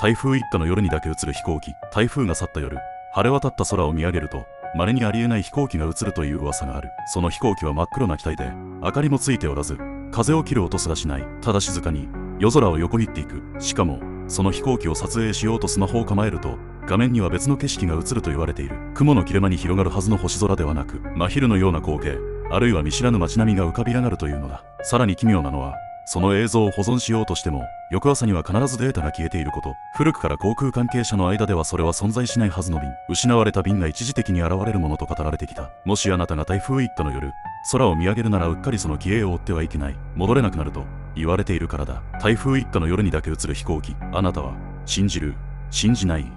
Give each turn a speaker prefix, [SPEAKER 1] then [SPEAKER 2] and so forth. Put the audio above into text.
[SPEAKER 1] 台風一過の夜にだけ映る飛行機。台風が去った夜、晴れ渡った空を見上げると、稀にありえない飛行機が映るという噂がある。その飛行機は真っ黒な機体で、明かりもついておらず、風を切る音すらしない。ただ静かに夜空を横切っていく。しかもその飛行機を撮影しようとスマホを構えると、画面には別の景色が映ると言われている。雲の切れ間に広がるはずの星空ではなく、真昼のような光景、あるいは見知らぬ街並みが浮かび上がるというのだ。さらに奇妙なのは、その映像を保存しようとしても、翌朝には必ずデータが消えていること。古くから航空関係者の間ではそれは存在しないはずの便、失われた便が一時的に現れるものと語られてきた。もしあなたが台風一過の夜、空を見上げるならうっかりその消えを追ってはいけない。戻れなくなると言われているからだ。台風一過の夜にだけ映る飛行機。あなたは信じる？信じない？